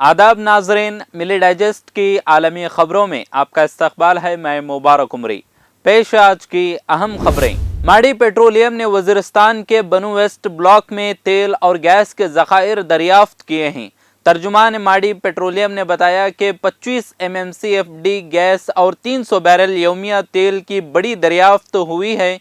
आदाब नाजरीन, मिली डाइजेस्ट की आलमी खबरों में आपका इस्तकबाल है। मैं मुबारक उमरी। पेश आज की अहम खबरें। माड़ी पेट्रोलियम ने वजीरिस्तान के बनू वेस्ट ब्लॉक में तेल और गैस के ज़खायर दरियाफ्त किए हैं। तर्जुमान माड़ी पेट्रोलियम ने बताया कि 25 MMCFD गैस और 300 बैरल यौमिया तेल की बड़ी दरियाफ्त हुई है।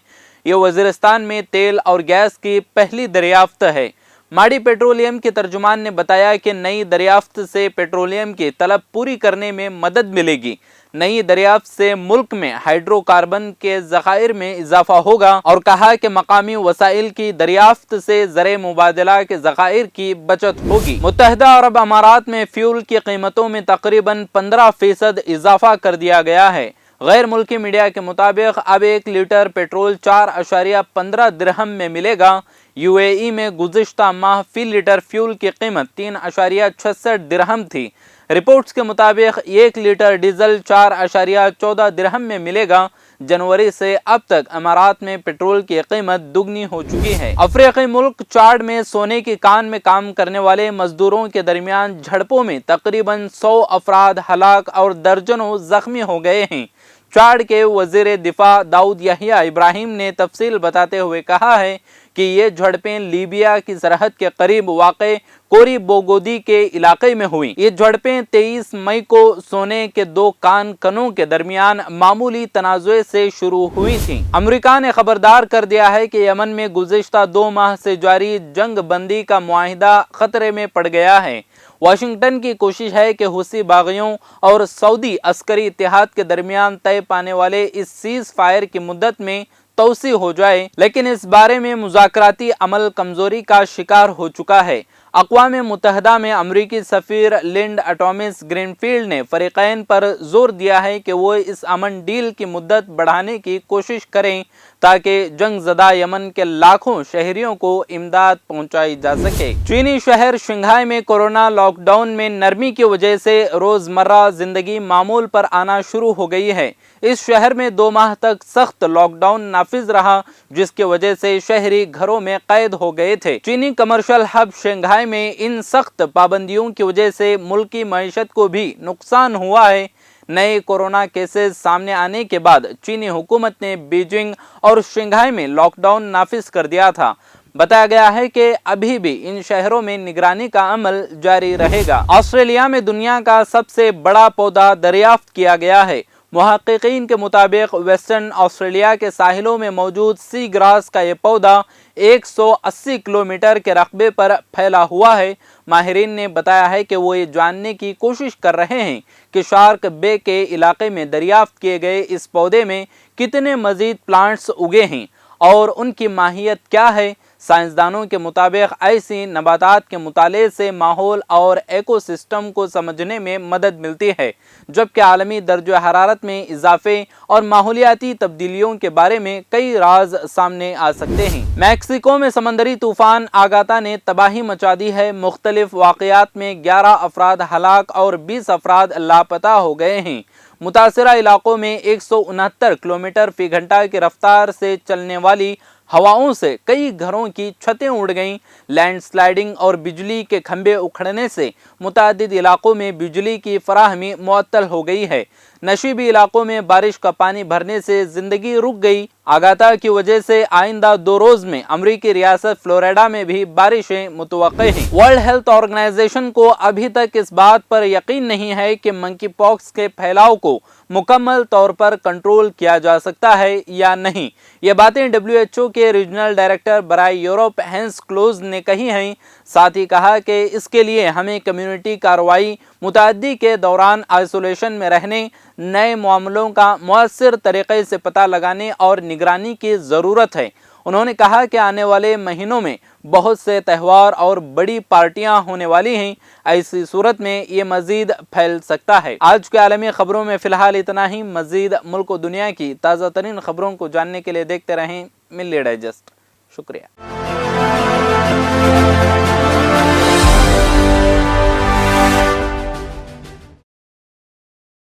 ये वजीरिस्तान में तेल और गैस की पहली दरियाफ्त है। माड़ी पेट्रोलियम के तर्जुमान ने बताया कि नई दरियाफ्त से पेट्रोलियम की तलब पूरी करने में मदद मिलेगी। नई दरियाफ्त से मुल्क में हाइड्रोकार्बन के ज़खायर में इजाफा होगा और कहा कि मकामी वसाइल की दरियाफ्त से ज़रे मुबादला के ज़खायर की बचत होगी। मुत्तहिदा अरब अमारात में फ्यूल की कीमतों में तकरीबन 15% इजाफा कर दिया गया है। गैर मुल्की मीडिया के मुताबिक अब 1 लीटर पेट्रोल 4.15 दिरहम में मिलेगा। UAE में गुज़िश्ता माह फी लीटर फ्यूल की कीमत 3.66 दिरहम थी। रिपोर्ट्स के मुताबिक 1 लीटर डीजल 4.14 दिरहम में मिलेगा। जनवरी से अब तक अमारात में पेट्रोल की कीमत दुगनी हो चुकी है। अफ्रीकी मुल्क चाड में सोने की कान में काम करने वाले मजदूरों के दरमियान झड़पों में तकरीबन 100 अफराद हलाक और दर्जनों जख्मी हो गए हैं। चाड के वजीर दिफा दाऊद यहिया इब्राहिम ने तफसील बताते हुए कहा है कि ये झड़पें लीबिया की सरहद के करीब वाक़े कोरी बोगोदी के इलाके में हुई। ये झड़पें 23 मई को सोने के 2 कनों के दरमियान मामूली तनाज़ुए से शुरू हुई थी। अमेरिका ने खबरदार कर दिया है कि यमन में गुज़िश्ता 2 माह से जारी जंग बंदी का मुआहिदा खतरे में पड़ गया है। वाशिंगटन की कोशिश है कि हुसी बागियों और सऊदी अस्करी इत्तेहाद के दरमियान तय पाने वाले इस सीज फायर की मुद्दत में तोसी हो जाए, लेकिन इस बारे में मुज़ाकराती अमल कमजोरी का शिकार हो चुका है। अक़वाम मुत्तहिदा में अमरीकी सफ़ीर लिंड अटोमिस ग्रीनफील्ड ने फ़रीक़ैन पर जोर दिया है कि वो इस अमन डील की मुद्दत बढ़ाने की कोशिश करें ताकि जंग ज़दा यमन के लाखों शहरियों को इमदाद पहुंचाई जा सके। चीनी शहर शंघाई में कोरोना लॉकडाउन में नरमी की वजह से रोज़मर्रा ज़िंदगी मामूल पर आना शुरू हो गई है। इस शहर में 2 माह तक सख्त लॉकडाउन नाफिज रहा, जिसकी वजह से शहरी घरों में कैद हो गए थे। चीनी कमर्शियल हब शंघाई में इन सख्त पाबंदियों की वजह से मुल्की मईशत को भी नुकसान हुआ है। नए कोरोना केसेस सामने आने के बाद चीनी हुकूमत ने बीजिंग और शंघाई में लॉकडाउन नाफिज कर दिया था। बताया गया है कि अभी भी इन शहरों में निगरानी का अमल जारी रहेगा। ऑस्ट्रेलिया में दुनिया का सबसे बड़ा पौधा दरियाफ्त किया गया है। मुहक्किकीन के मुताबिक वेस्टर्न ऑस्ट्रेलिया के साहिलों में मौजूद सी ग्रास का ये पौधा 180 किलोमीटर के रकबे पर फैला हुआ है। माहिरीन ने बताया है कि वो ये जानने की कोशिश कर रहे हैं कि शार्क बे के इलाके में दरियाफ्त किए गए इस पौधे में कितने मजीद प्लांट्स उगे हैं और उनकी माहियत क्या है। साइंसदानों के मुताबिक ऐसी नबातात के मुताले से माहौल और एकोसिस्टम को समझने में मदद मिलती है, जबकि आलमी दर्जा हरारत में इजाफे और माहौलियाती तब्दीलियों के बारे में कई राज सामने आ सकते हैं। मैक्सिको में समंदरी तूफान आगाता ने तबाही मचा दी है। मुख्तलिफ वाक़यात में 11 अफराद हलाक और 20 अफराद लापता हो गए हैं। मुतासरा इलाकों में 169 किलोमीटर फी घंटा की रफ्तार से चलने वाली हवाओं से कई घरों की छतें उड़ गईं। लैंडस्लाइडिंग और बिजली के खंभे उखड़ने से मुतादिद इलाकों में बिजली की फराहमी मुअत्तल हो गई है। नशीबी इलाकों में बारिश का पानी भरने से जिंदगी रुक गई। आगाता की वजह से आइंदा 2 रोज में अमरीकी रियासत फ्लोरिडा में भी बारिशें मुतवक्के हैं। वर्ल्ड हेल्थ ऑर्गेनाइजेशन को अभी तक इस बात पर यकीन नहीं है कि मंकी पॉक्स के फैलाव को मुकम्मल तौर पर कंट्रोल किया जा सकता है या नहीं। ये बातें WHO के रीजनल डायरेक्टर बराए यूरोप हैंस क्लोज ने कही हैं। साथ ही कहा कि इसके लिए हमें कम्युनिटी कार्रवाई, मुताद्दी के दौरान आइसोलेशन में रहने, नए मामलों का मुअस्सिर तरीके से पता लगाने और निगरानी की ज़रूरत है। उन्होंने कहा कि आने वाले महीनों में बहुत से त्यौहार और बड़ी पार्टियां होने वाली हैं। ऐसी सूरत में ये मजीद फैल सकता है। आज के आलमी खबरों में फ़िलहाल इतना ही। मजीद मुल्क और दुनिया की ताज़ा तरीन खबरों को जानने के लिए देखते रहें मिली डाइजेस्ट। शुक्रिया।